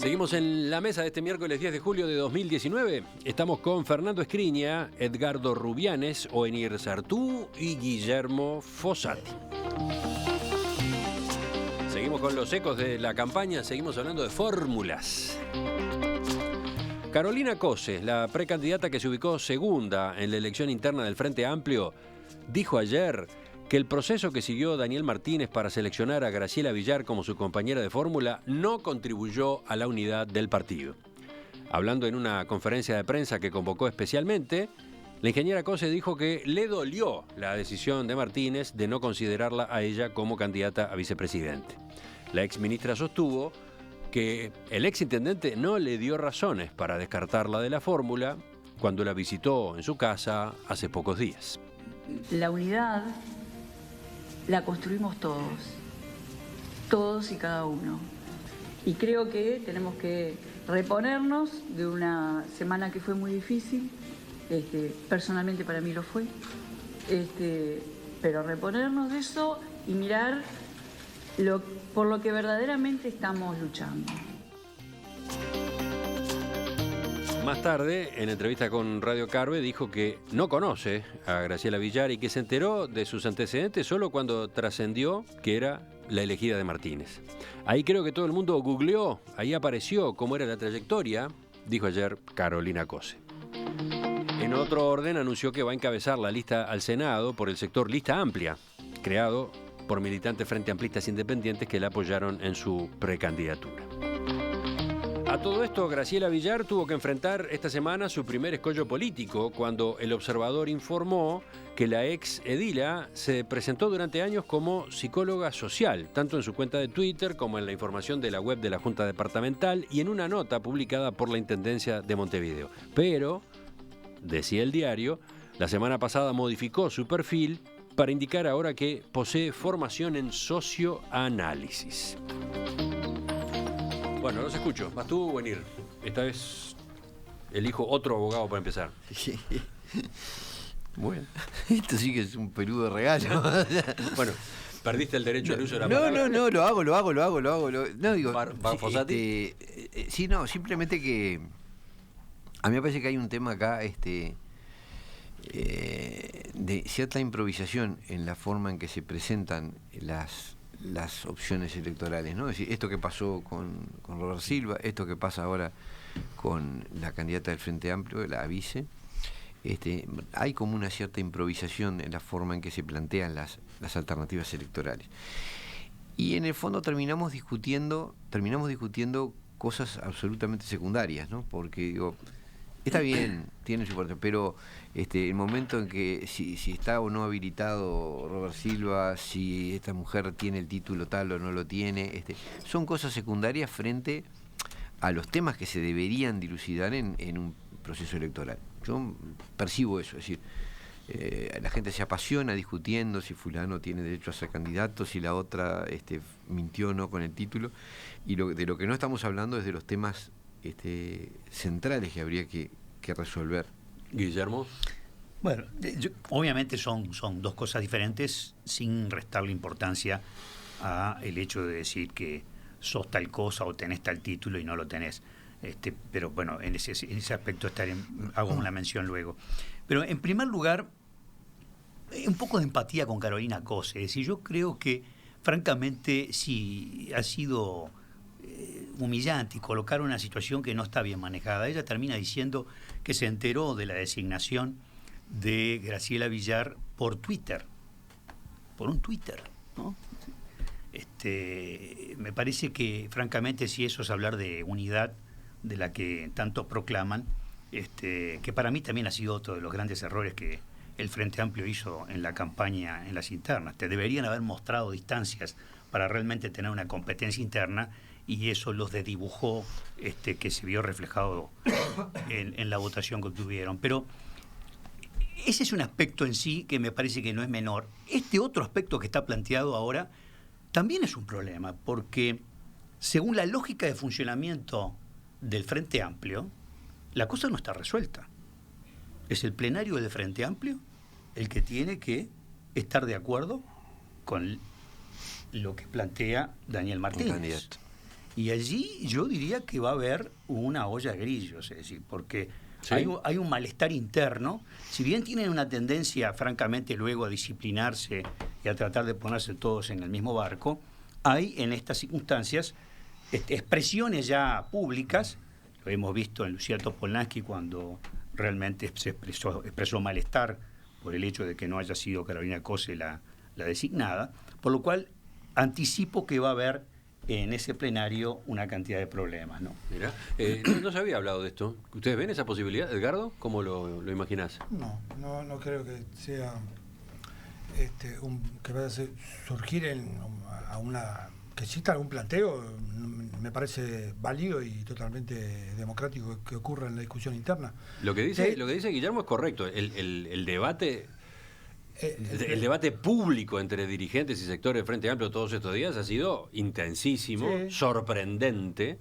Seguimos en la mesa de este miércoles 10 de julio de 2019. Estamos con Fernando Escriña, Edgardo Rubianes, Oenir Sartú y Guillermo Fossati. Seguimos con los ecos de la campaña, seguimos hablando de fórmulas. Carolina Cose, la precandidata que se ubicó segunda en la elección interna del Frente Amplio, dijo ayer que el proceso que siguió Daniel Martínez para seleccionar a Graciela Villar como su compañera de fórmula no contribuyó a la unidad del partido. Hablando en una conferencia de prensa que convocó especialmente, la ingeniera Cose dijo que le dolió la decisión de Martínez de no considerarla a ella como candidata a vicepresidente. La exministra sostuvo que el exintendente no le dio razones para descartarla de la fórmula cuando la visitó en su casa hace pocos días. La unidad la construimos todos y cada uno. Y creo que tenemos que reponernos de una semana que fue muy difícil, personalmente para mí lo fue, pero reponernos de eso y mirar por lo que verdaderamente estamos luchando. Más tarde, en entrevista con Radio Carve, dijo que no conoce a Graciela Villar y que se enteró de sus antecedentes solo cuando trascendió que era la elegida de Martínez. Ahí creo que todo el mundo googleó, ahí apareció cómo era la trayectoria, dijo ayer Carolina Cose. En otro orden, anunció que va a encabezar la lista al Senado por el sector Lista Amplia, creado por militantes frente amplistas independientes que la apoyaron en su precandidatura. A todo esto, Graciela Villar tuvo que enfrentar esta semana su primer escollo político cuando El Observador informó que la ex edila se presentó durante años como psicóloga social, tanto en su cuenta de Twitter como en la información de la web de la Junta Departamental y en una nota publicada por la Intendencia de Montevideo. Pero, decía el diario, la semana pasada modificó su perfil para indicar ahora que posee formación en socioanálisis. Bueno, los escucho. ¿Vas tú o venir? Esta vez elijo otro abogado para empezar. Sí. Bueno, esto sí que es un peludo regalo. Bueno, perdiste el derecho al uso de la palabra. No, lo hago. No, digo, Fossati. Sí, no, simplemente que a mí me parece que hay un tema acá de cierta improvisación en la forma en que se presentan las opciones electorales, ¿no? Es decir, esto que pasó con Robert Silva, esto que pasa ahora con la candidata del Frente Amplio, la vice, hay como una cierta improvisación en la forma en que se plantean las alternativas electorales. Y en el fondo terminamos discutiendo cosas absolutamente secundarias, ¿no? Porque digo, está bien, tiene su importancia, pero el momento en que si está o no habilitado Robert Silva, si esta mujer tiene el título tal o no lo tiene, son cosas secundarias frente a los temas que se deberían dilucidar en un proceso electoral. Yo percibo eso, es decir, la gente se apasiona discutiendo si fulano tiene derecho a ser candidato, si la otra mintió o no con el título, y de lo que no estamos hablando es de los temas centrales que habría que resolver. Guillermo. Bueno, obviamente son dos cosas diferentes, sin restarle importancia a el hecho de decir que sos tal cosa o tenés tal título y no lo tenés. Pero bueno, en ese aspecto hago una mención luego. Pero en primer lugar, un poco de empatía con Carolina Cose. Es decir, yo creo que francamente sí ha sido humillante y colocar una situación que no está bien manejada. Ella termina diciendo que se enteró de la designación de Graciela Villar por Twitter, por un Twitter, ¿no? Me parece que francamente si eso es hablar de unidad de la que tanto proclaman, que para mí también ha sido otro de los grandes errores que el Frente Amplio hizo en la campaña, en las internas. Te deberían haber mostrado distancias para realmente tener una competencia interna, y eso los desdibujó, que se vio reflejado en la votación que obtuvieron. Pero ese es un aspecto en sí que me parece que no es menor. Este otro aspecto que está planteado ahora también es un problema, porque según la lógica de funcionamiento del Frente Amplio, la cosa no está resuelta. Es el plenario del Frente Amplio el que tiene que estar de acuerdo con lo que plantea Daniel Martínez. Y allí yo diría que va a haber una olla de grillos, es decir, porque ¿Sí? hay un malestar interno. Si bien tienen una tendencia, francamente, luego a disciplinarse y a tratar de ponerse todos en el mismo barco, hay en estas circunstancias expresiones ya públicas. Lo hemos visto en Lucía Topolansky cuando realmente se expresó malestar por el hecho de que no haya sido Carolina Cose la designada, por lo cual anticipo que va a haber en ese plenario una cantidad de problemas, ¿no? Mirá, no se había hablado de esto. ¿Ustedes ven esa posibilidad, Edgardo? ¿Cómo lo imaginás? No creo que sea que vaya a surgir a una que exista algún planteo. Me parece válido y totalmente democrático que ocurra en la discusión interna. Lo que dice Guillermo es correcto. El debate el debate público entre dirigentes y sectores del Frente Amplio todos estos días ha sido intensísimo, sí, sorprendente,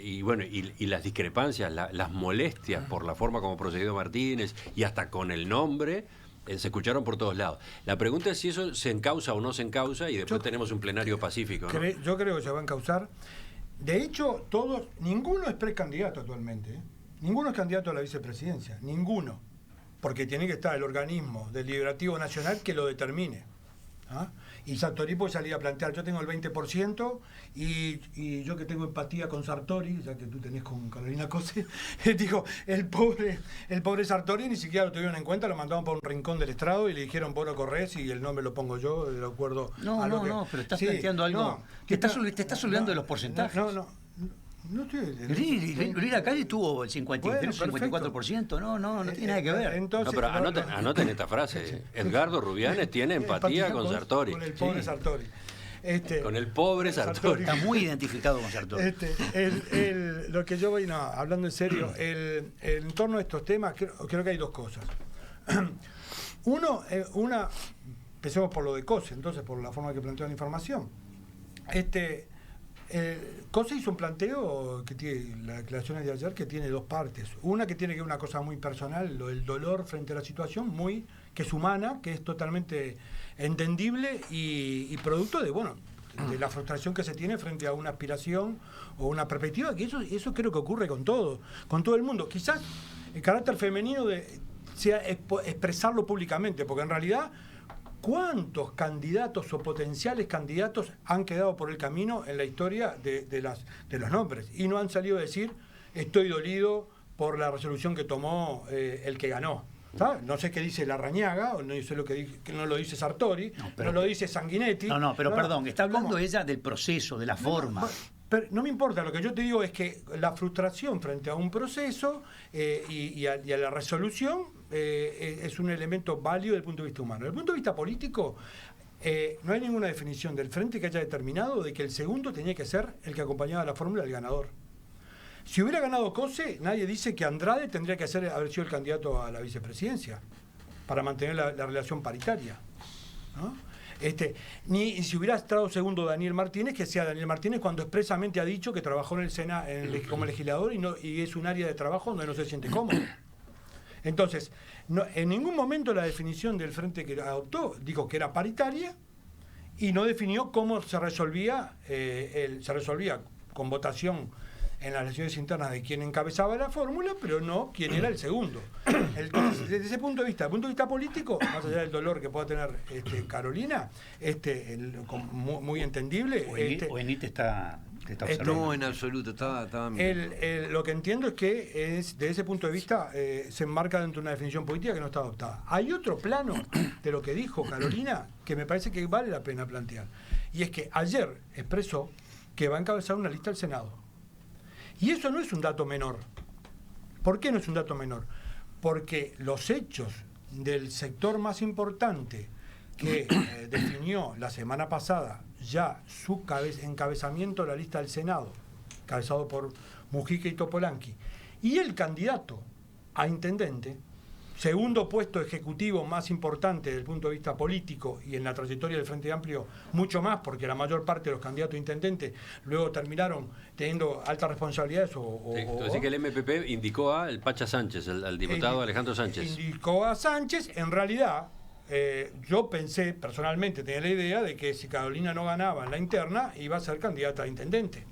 y bueno, y las discrepancias, las molestias por la forma como procedió Martínez y hasta con el nombre se escucharon por todos lados. La pregunta es si eso se encausa o no se encausa y después tenemos un plenario pacífico, ¿no? Yo creo que se va a encauzar. De hecho, ninguno es precandidato actualmente, ¿eh? Ninguno es candidato a la vicepresidencia, ninguno. Porque tiene que estar el organismo deliberativo nacional que lo determine. ¿Ah? Y Sartori puede salir a plantear, yo tengo el 20% y yo que tengo empatía con Sartori, ya que tú tenés con Carolina Cose, digo, el pobre Sartori ni siquiera lo tuvieron en cuenta, lo mandaron para un rincón del estrado y le dijeron, vos no corres y el nombre lo pongo yo, de acuerdo a lo que... No, pero estás planteando algo, te estás olvidando de los porcentajes. No estoy... Lira Calle tuvo el 53, bueno, 54%, no tiene nada que ver. Entonces, pero anoten esta frase. Edgardo Rubianes tiene empatía con Sartori. Con el pobre Sartori. Con el pobre Sartori. Está muy identificado con Sartori. Lo que yo voy, hablando en serio, en torno a estos temas, creo que hay dos cosas. Empecemos por lo de Cose, entonces, por la forma que planteó la información. Cose hizo un planteo que tiene las declaraciones de ayer que tiene dos partes. Una que tiene que ver una cosa muy personal, el dolor frente a la situación, que es humana, que es totalmente entendible y producto de la frustración que se tiene frente a una aspiración o una perspectiva, que eso creo que ocurre con todo el mundo. Quizás el carácter femenino sea expresarlo públicamente, porque en realidad ¿cuántos candidatos o potenciales candidatos han quedado por el camino en la historia de los nombres? Y no han salido a decir, estoy dolido por la resolución que tomó el que ganó. ¿Sabes? No sé qué dice Larrañaga, o no sé que no lo dice Sartori, no lo dice Sanguinetti. Perdón, está hablando ella del proceso, de la forma. Pero no me importa, lo que yo te digo es que la frustración frente a un proceso y a la resolución es un elemento válido desde el punto de vista humano. Desde el punto de vista político, no hay ninguna definición del frente que haya determinado de que el segundo tenía que ser el que acompañaba la fórmula del ganador. Si hubiera ganado Cose, nadie dice que Andrade tendría que haber sido el candidato a la vicepresidencia para mantener la relación paritaria, ¿no? Ni si hubiera estado segundo Daniel Martínez, que sea Daniel Martínez cuando expresamente ha dicho que trabajó en el Senado como legislador y es un área de trabajo donde no se siente cómodo. Entonces, en ningún momento la definición del frente que adoptó dijo que era paritaria y no definió cómo se resolvía con votación en las elecciones internas de quién encabezaba la fórmula, pero no quién era el segundo. Entonces, desde ese punto de vista, político, más allá del dolor que pueda tener Carolina, muy entendible. O Enite está observando. No, en absoluto, estaba lo que entiendo es que desde ese punto de vista se enmarca dentro de una definición política que no está adoptada. Hay otro plano de lo que dijo Carolina que me parece que vale la pena plantear. Y es que ayer expresó que va a encabezar una lista al Senado. Y eso no es un dato menor. ¿Por qué no es un dato menor? Porque los hechos del sector más importante que definió la semana pasada ya su encabezamiento de la lista del Senado, encabezado por Mujica y Topolansky, y el candidato a intendente, segundo puesto ejecutivo más importante desde el punto de vista político y en la trayectoria del Frente Amplio mucho más, porque la mayor parte de los candidatos a intendente luego terminaron teniendo altas responsabilidades. Entonces que el MPP indicó al Pacha Sánchez, al diputado Alejandro Sánchez. Indicó a Sánchez, en realidad yo pensé, personalmente, tenía la idea de que si Carolina no ganaba en la interna, iba a ser candidata a intendente.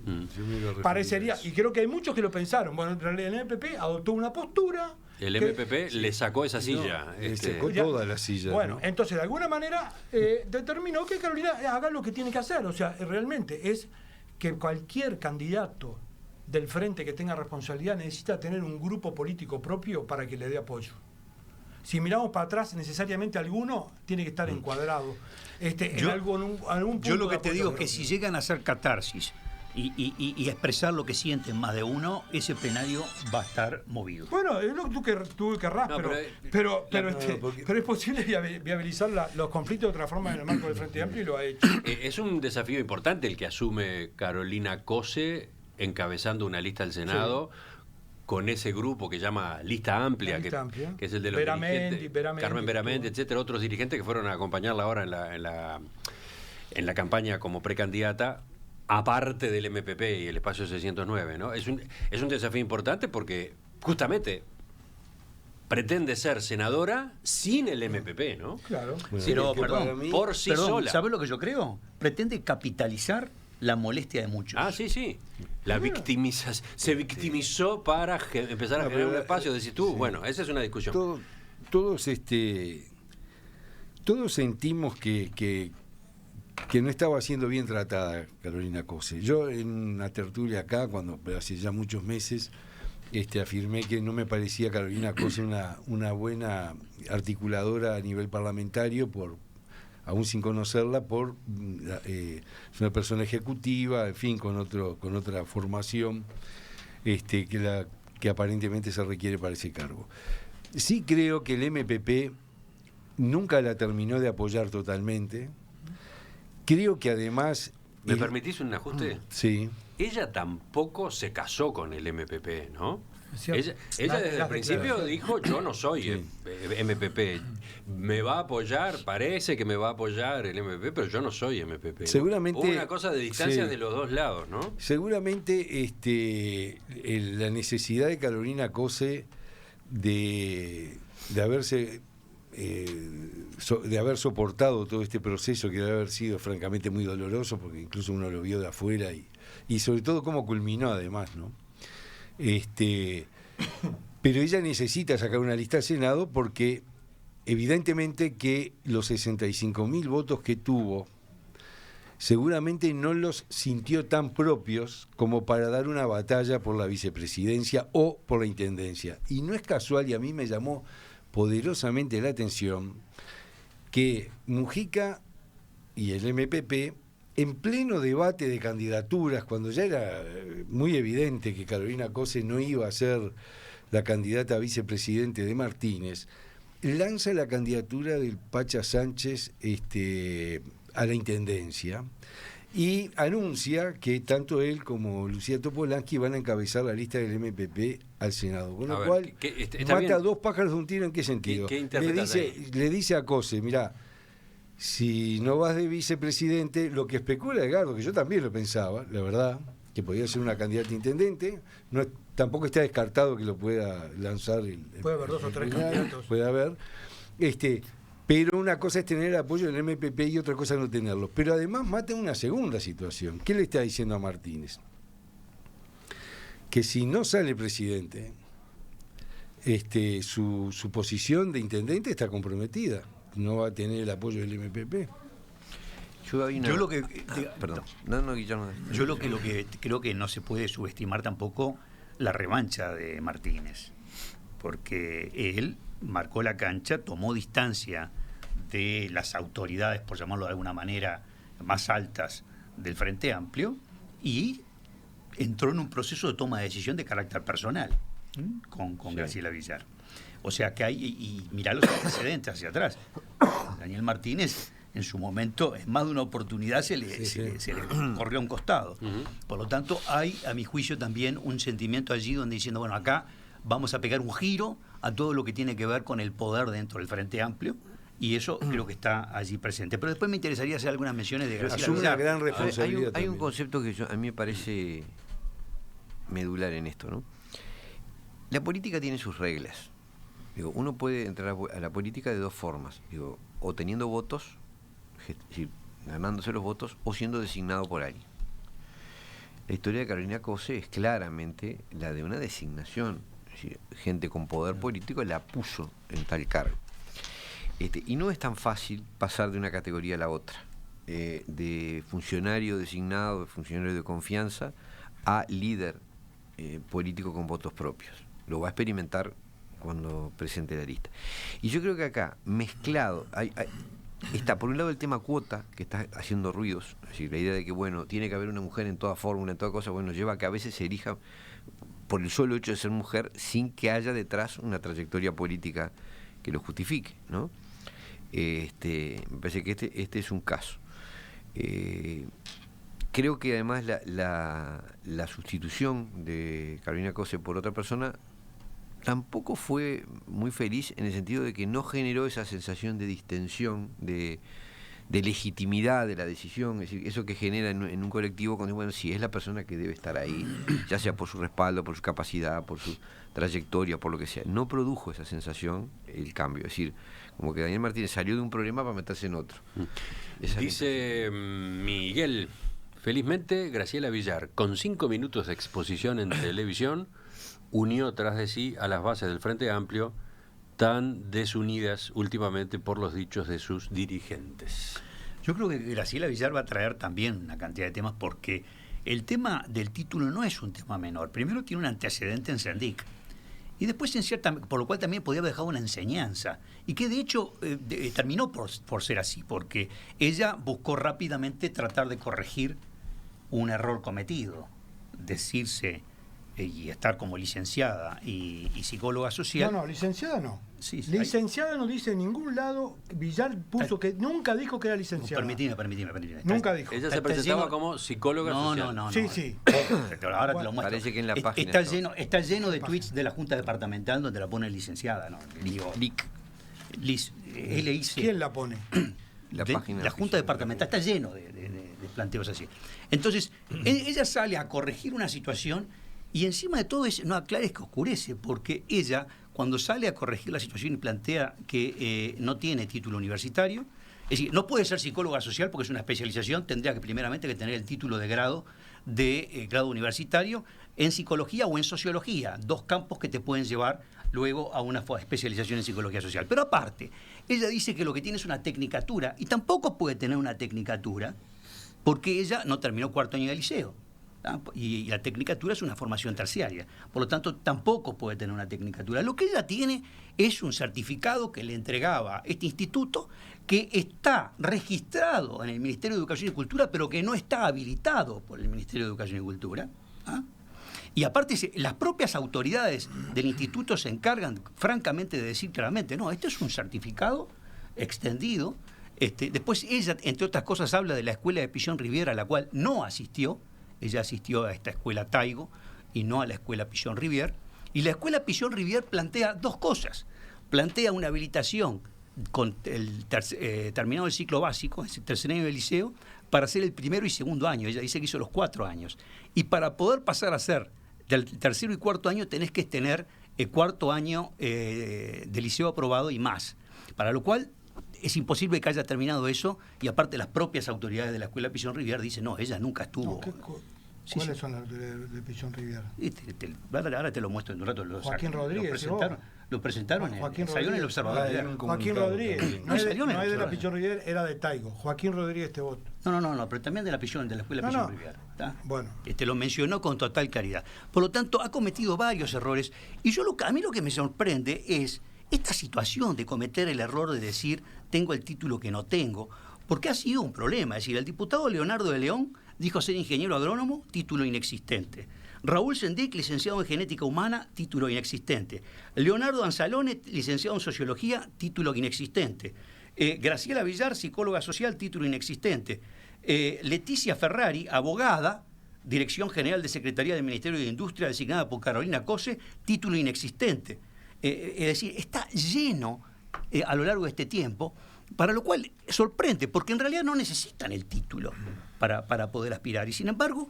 Parecería, y creo que hay muchos que lo pensaron. Bueno, en realidad el MPP adoptó una postura. El MPP le sacó esa silla. Le sacó toda la silla. Bueno, ¿no? entonces de alguna manera determinó que Carolina haga lo que tiene que hacer. O sea, realmente es que cualquier candidato del frente que tenga responsabilidad necesita tener un grupo político propio para que le dé apoyo. Si miramos para atrás, necesariamente alguno tiene que estar encuadrado. En algún punto yo lo que te digo es que si llegan a hacer catarsis y expresar lo que sienten más de uno, ese plenario va a estar movido. Bueno, es lo que tú querrás, No, pero es posible viabilizar los conflictos de otra forma en el marco del Frente Amplio y lo ha hecho. Es un desafío importante el que asume Carolina Cose encabezando una lista al Senado. Sí. Con ese grupo que llama Lista Amplia, que es el de los dirigentes, Carmen Veramendi, etcétera, otros dirigentes que fueron a acompañarla ahora en la campaña como precandidata, aparte del MPP y el espacio 609, ¿no? Es un desafío importante porque justamente pretende ser senadora sin el MPP, ¿no? Claro. Bueno, pero, por sí sola. ¿Sabes lo que yo creo? Pretende capitalizar la molestia de muchos. Ah, sí. La victimización. Se victimizó para empezar a generar un espacio. Decís tú, bueno, esa es una discusión. Todos sentimos que no estaba siendo bien tratada Carolina Cose. Yo en una tertulia acá, cuando hace ya muchos meses, afirmé que no me parecía Carolina Cose una buena articuladora a nivel parlamentario aún sin conocerla, es una persona ejecutiva, en fin, con otra formación que aparentemente se requiere para ese cargo. Sí creo que el MPP nunca la terminó de apoyar totalmente. Creo que además... ¿Me permitís un ajuste? Sí. Ella tampoco se casó con el MPP, ¿no? Ella desde el principio dijo, yo no soy MPP, me va a apoyar, parece que me va a apoyar el MPP, pero yo no soy MPP. Seguramente, hubo una cosa de distancia de los dos lados, ¿no? Seguramente la necesidad de Carolina Cose de haber soportado todo este proceso que debe haber sido francamente muy doloroso, porque incluso uno lo vio de afuera y sobre todo cómo culminó además, ¿no? Pero ella necesita sacar una lista al Senado porque evidentemente que los 65.000 votos que tuvo seguramente no los sintió tan propios como para dar una batalla por la vicepresidencia o por la intendencia. Y no es casual, y a mí me llamó poderosamente la atención, que Mujica y el MPP, en pleno debate de candidaturas, cuando ya era muy evidente que Carolina Cose no iba a ser la candidata a vicepresidente de Martínez, lanza la candidatura del Pacha Sánchez a la intendencia y anuncia que tanto él como Lucía Topolansky van a encabezar la lista del MPP al Senado. Con lo cual, mata dos pájaros de un tiro. ¿En qué sentido? Le dice a Cose, mirá, si no vas de vicepresidente, lo que especula Edgardo, que yo también lo pensaba, la verdad, que podía ser una candidata a intendente, tampoco está descartado que lo pueda lanzar. Puede haber dos o tres candidatos. Puede haber. Pero una cosa es tener el apoyo del MPP y otra cosa no tenerlo. Pero además mata una segunda situación. ¿Qué le está diciendo a Martínez? Que si no sale presidente, su posición de intendente está comprometida. No va a tener el apoyo del MPP. Yo lo que perdón. No, Guillermo. Yo lo que creo que no se puede subestimar tampoco la revancha de Martínez, porque él marcó la cancha, tomó distancia de las autoridades, por llamarlo de alguna manera, más altas del Frente Amplio y entró en un proceso de toma de decisión de carácter personal con Graciela Villar. O sea que hay, y mirá los antecedentes hacia atrás. Daniel Martínez, en su momento, en más de una oportunidad se le corrió a un costado. Por lo tanto, hay, a mi juicio, también un sentimiento allí donde diciendo, bueno, acá vamos a pegar un giro a todo lo que tiene que ver con el poder dentro del Frente Amplio, y eso creo que está allí presente. Pero después me interesaría hacer algunas menciones de Graciela Villar. Una gran responsabilidad. Hay un concepto que a mí me parece medular en esto, ¿no? La política tiene sus reglas. Uno puede entrar a la política de dos formas. o teniendo votos, es decir, ganándose los votos, o siendo designado por alguien. La historia de Carolina Cose es claramente la de una designación. Es decir, gente con poder político la puso en tal cargo. Y no es tan fácil pasar de una categoría a la otra, de funcionario designado, de funcionario de confianza, a líder político con votos propios. Lo va a experimentar cuando presente la lista. Y yo creo que acá, mezclado, está por un lado el tema cuota, que está haciendo ruidos, es decir, la idea de que, bueno, tiene que haber una mujer en toda fórmula, en toda cosa, bueno, lleva a que a veces se elija por el solo hecho de ser mujer, sin que haya detrás una trayectoria política que lo justifique, ¿no? Me parece que este es un caso. Creo que además la sustitución de Carolina Cose por otra persona tampoco fue muy feliz, en el sentido de que no generó esa sensación de distensión, de legitimidad de la decisión, es decir, eso que genera en un colectivo cuando, bueno, sí, es la persona que debe estar ahí, ya sea por su respaldo, por su capacidad, por su trayectoria, por lo que sea. No produjo esa sensación el cambio, es decir, como que Daniel Martínez salió de un problema para meterse en otro. Dice Miguel, felizmente Graciela Villar, con 5 minutos de exposición en televisión, unió tras de sí a las bases del Frente Amplio, tan desunidas últimamente por los dichos de sus dirigentes. Yo creo que Graciela Villar va a traer también una cantidad de temas, porque el tema del título no es un tema menor. Primero, tiene un antecedente en Sendic, y después por lo cual también podía haber dejado una enseñanza, y que de hecho terminó por ser así, porque ella buscó rápidamente tratar de corregir un error cometido, decirse y estar como licenciada y psicóloga social. No, licenciada no. Sí, licenciada no dice en ningún lado. Villar puso que nunca dijo que era licenciada. Permitime. Nunca dijo. Ella se presentaba como psicóloga social. No. Sí. Ahora te lo muestro. Parece que en la página está lleno de tweets de la Junta Departamental donde la pone licenciada, ¿no? ¿Quién la pone? La Junta Departamental está lleno de planteos así. Entonces, ella sale a corregir una situación, y encima de todo no aclares que oscurece, porque ella, cuando sale a corregir la situación y plantea que no tiene título universitario, es decir, no puede ser psicóloga social porque es una especialización, tendría que primeramente que tener el título de grado universitario en psicología o en sociología, 2 campos que te pueden llevar luego a una especialización en psicología social. Pero aparte, ella dice que lo que tiene es una tecnicatura, y tampoco puede tener una tecnicatura porque ella no terminó 4º año de liceo. Y la tecnicatura es una formación terciaria, por lo tanto tampoco puede tener una tecnicatura. Lo que ella tiene es un certificado que le entregaba este instituto, que está registrado en el Ministerio de Educación y Cultura, pero que no está habilitado por el Ministerio de Educación y Cultura. Y aparte, las propias autoridades del instituto se encargan francamente de decir claramente, no, este es un certificado extendido. Después ella, entre otras cosas, habla de la escuela de Pichón Rivière, a la cual no asistió. Ella asistió a esta escuela Taigo y no a la escuela Pichón Rivière. Y la escuela Pichón Rivière plantea 2 cosas. Plantea una habilitación con el terminado el ciclo básico, es el 3er año de liceo, para hacer el 1º y 2º año. Ella dice que hizo los 4 años. Y para poder pasar a ser del 3er y 4º año tenés que tener el 4º año de liceo aprobado y más. Para lo cual es imposible que haya terminado eso, y aparte las propias autoridades de la escuela Pichón Rivière dicen, no, ella nunca estuvo. ¿Cuáles son las de Pichón Rivière? Ahora te lo muestro en un rato. Joaquín Rodríguez. Lo presentaron en el Observador. Joaquín Rodríguez. No es de la Pichón Rivière, era de Taigo. Joaquín Rodríguez Tebot. No, pero también de la escuela Pichón Rivière. Bueno. Lo mencionó con total claridad. Por lo tanto, ha cometido varios errores. Y a mí lo que me sorprende es esta situación de cometer el error de decir, tengo el título que no tengo, porque ha sido un problema. Es decir, el diputado Leonardo de León dijo ser ingeniero agrónomo, título inexistente. Raúl Sendic, licenciado en genética humana, título inexistente. Leonardo Anzalone, licenciado en sociología, título inexistente. Graciela Villar, psicóloga social, título inexistente. Leticia Ferrari, abogada, Dirección General de Secretaría del Ministerio de Industria, designada por Carolina Cose, título inexistente. Es decir, está lleno a lo largo de este tiempo Para lo cual sorprende, porque en realidad no necesitan el título para poder aspirar. Y sin embargo,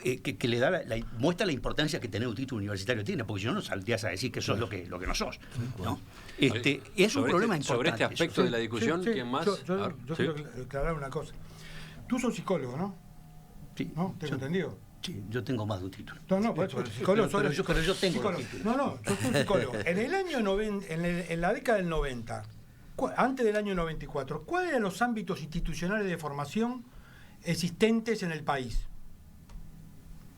que le da muestra la importancia que tener un título universitario tiene, porque si no, no saldrías a decir que sos lo que no sos, ¿no? Es un problema importante. Sobre este aspecto de la discusión, Sí, ¿quién más? Yo quiero aclarar una cosa. Tú sos psicólogo, ¿no? Sí. ¿No? ¿Tengo entendido? Sí, yo tengo más de un título. No, por eso, psicólogo. Pero yo tengo psicólogo. el título. No, yo soy psicólogo. En el año en la década del 90, antes del año 94, ¿cuáles eran los ámbitos institucionales de formación existentes en el país?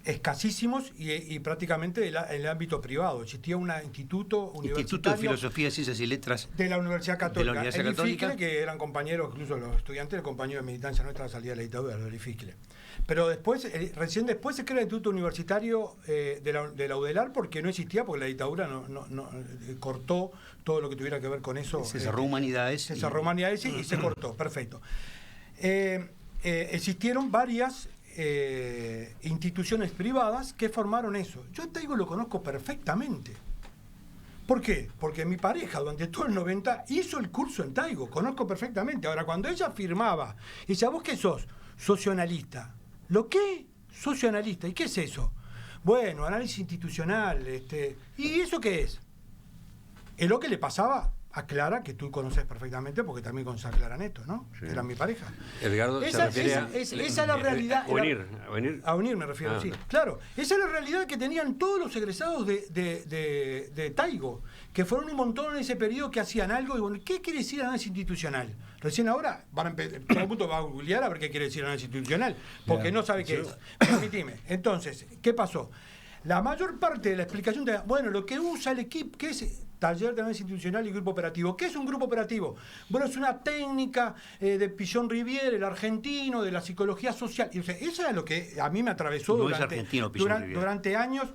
Escasísimos y prácticamente en el ámbito privado. Existía un instituto universitario. Instituto de Filosofía, Ciencias y Letras. De la Universidad Católica. De la Universidad el Católica. IFICLE, que eran compañeros, incluso los estudiantes, los compañeros de militancia nuestra a la salida de la dictadura, del IFICLE. Pero después, recién después se crea el Instituto Universitario de la UDELAR porque no existía, porque la dictadura no cortó todo lo que tuviera que ver con eso. Se cerró Humanidades. Se cerró Humanidades y se cortó, perfecto. Existieron varias instituciones privadas que formaron eso. Yo a Taigo lo conozco perfectamente. ¿Por qué? Porque mi pareja durante todo el 90 hizo el curso en Taigo, conozco perfectamente. Ahora, cuando ella firmaba, dice, ¿vos qué sos? Socioanalista. ¿Lo qué? Socioanalista. ¿Y qué es eso? Bueno, análisis institucional. ¿Y eso qué es? Es lo que le pasaba a Clara, que tú conoces perfectamente, porque también conoces a Clara Neto, ¿no? Sí. Era mi pareja. Edgardo, esa es la realidad. A unir me refiero, sí. Claro, esa es la realidad que tenían todos los egresados de Taigo, que fueron un montón en ese periodo que hacían algo. Y bueno, ¿qué quiere decir análisis institucional? Recién ahora van a empezar, todo el mundo va a googlear a ver qué quiere decir análisis institucional, porque no sabe qué es. Permitime. Entonces, ¿qué pasó? La mayor parte de la explicación de, bueno, lo que usa el equipo, que es taller de análisis institucional y grupo operativo. ¿Qué es un grupo operativo? Bueno, es una técnica de Pillon Rivière, el argentino, de la psicología social. Y, o sea, eso es lo que a mí me atravesó durante años.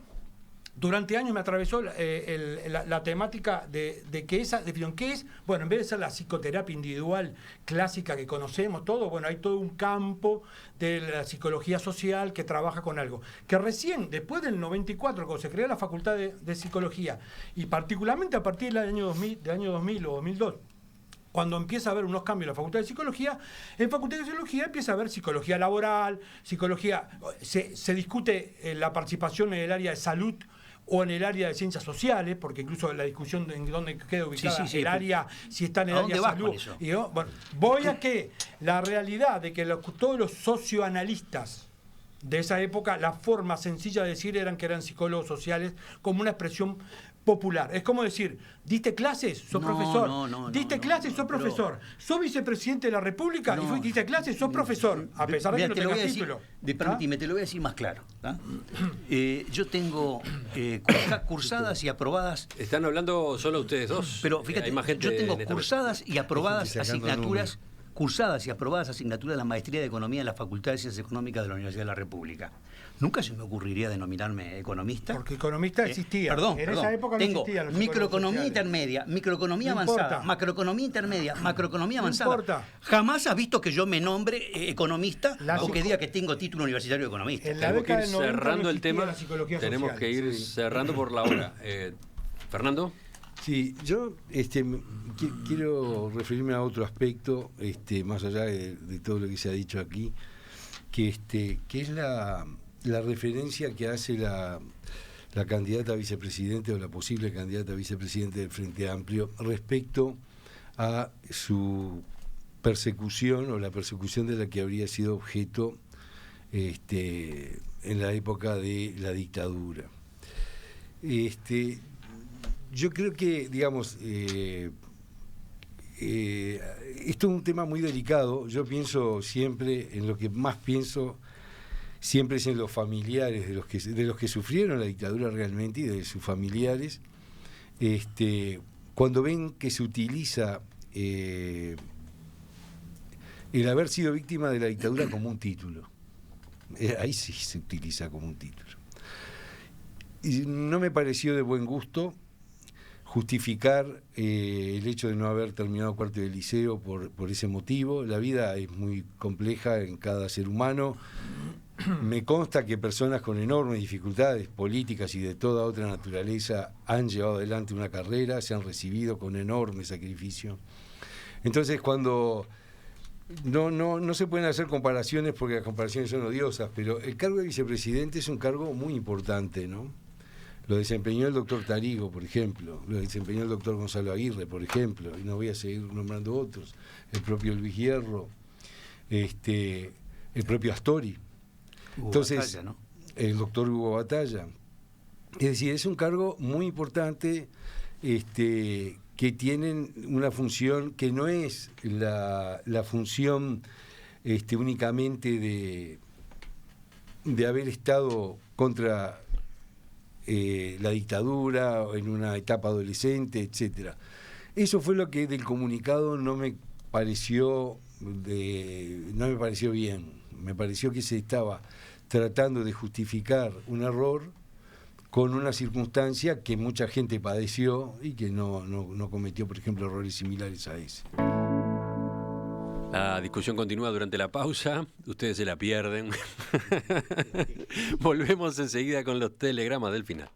Durante años me atravesó la temática de que esa definición, ¿qué es? Bueno, en vez de ser la psicoterapia individual clásica que conocemos todos, bueno, hay todo un campo de la psicología social que trabaja con algo. Que recién, después del 94, cuando se creó la Facultad de Psicología, y particularmente a partir del año 2000 o 2002, cuando empieza a haber unos cambios en la Facultad de Psicología, en Facultad de Psicología empieza a haber psicología laboral, psicología, se discute la participación en el área de salud o en el área de ciencias sociales, porque incluso la discusión de en dónde queda ubicada el área, si está en el área de salud. Y yo, bueno, voy a que la realidad de que todos los socioanalistas de esa época, la forma sencilla de decir que eran psicólogos sociales, como una expresión popular. Es como decir, ¿diste clases? ¿Sos profesor? ¿Diste clases? ¿Sos profesor? ¿Sos vicepresidente de la República? ¿Y diste clases? ¿Sos profesor? A pesar de que no tengas título. Permíteme, te lo voy a decir más claro. Yo tengo cursadas y aprobadas. Están hablando solo ustedes dos. Pero fíjate, yo tengo cursadas y aprobadas asignaturas. Cursadas y aprobadas asignaturas de la Maestría de Economía en la Facultad de Ciencias Económicas de la Universidad de la República. Nunca se me ocurriría denominarme economista. Porque economista existía. Perdón, esa época no tengo existían los microeconomía intermedia, microeconomía avanzada, macroeconomía intermedia, macroeconomía avanzada. Importa. Jamás has visto que yo me nombre economista o que diga que tengo título universitario de economista. Tenemos que ir cerrando el tema. Tenemos que ir cerrando por la hora. Fernando. Sí, yo quiero referirme a otro aspecto, más allá de todo lo que se ha dicho aquí, que es la referencia que hace la candidata a vicepresidente o la posible candidata a vicepresidente del Frente Amplio respecto a su persecución o la persecución de la que habría sido objeto en la época de la dictadura. Yo creo que, digamos, esto es un tema muy delicado. Yo pienso siempre, en lo que más pienso, siempre es en los familiares de los que sufrieron la dictadura realmente y de sus familiares. Cuando ven que se utiliza el haber sido víctima de la dictadura como un título. Ahí sí se utiliza como un título. Y no me pareció de buen gusto justificar el hecho de no haber terminado cuarto de liceo por ese motivo. La vida es muy compleja en cada ser humano. Me consta que personas con enormes dificultades políticas y de toda otra naturaleza han llevado adelante una carrera, se han recibido con enorme sacrificio. Entonces, cuando no se pueden hacer comparaciones porque las comparaciones son odiosas, pero el cargo de vicepresidente es un cargo muy importante, ¿no? Lo desempeñó el doctor Tarigo, por ejemplo, lo desempeñó el doctor Gonzalo Aguirre, por ejemplo, y no voy a seguir nombrando otros, el propio Luis Hierro, el propio Astori. Entonces, Batalla, ¿no? El doctor Hugo Batalla. Es decir, es un cargo muy importante, que tienen una función que no es la función únicamente de haber estado contra la dictadura en una etapa adolescente, etcétera. Eso fue lo que del comunicado no me pareció bien. Me pareció que se estaba tratando de justificar un error con una circunstancia que mucha gente padeció y que no cometió, por ejemplo, errores similares a ese. La discusión continúa durante la pausa, ustedes se la pierden. Volvemos enseguida con los telegramas del final.